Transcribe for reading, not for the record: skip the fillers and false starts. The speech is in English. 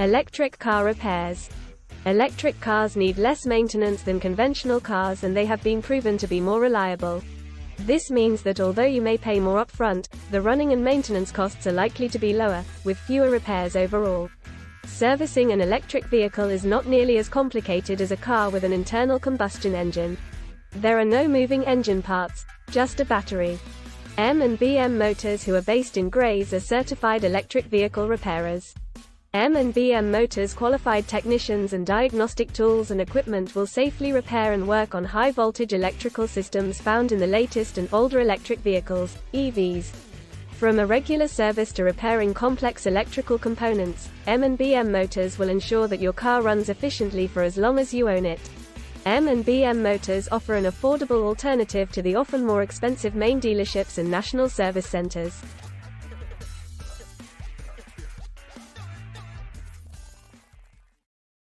Electric car repairs. Electric cars need less maintenance than conventional cars, and they have been proven to be more reliable. This means that although you may pay more upfront, the running and maintenance costs are likely to be lower, with fewer repairs overall. Servicing an electric vehicle is not nearly as complicated as a car with an internal combustion engine. There are no moving engine parts, just a battery. M&BM Motors, who are based in Grays, are certified electric vehicle repairers. M&BM Motors qualified technicians and diagnostic tools and equipment will safely repair and work on high-voltage electrical systems found in the latest and older electric vehicles, EVs. From a regular service to repairing complex electrical components, M&BM Motors will ensure that your car runs efficiently for as long as you own it. M&BM Motors offer an affordable alternative to the often more expensive main dealerships and national service centers.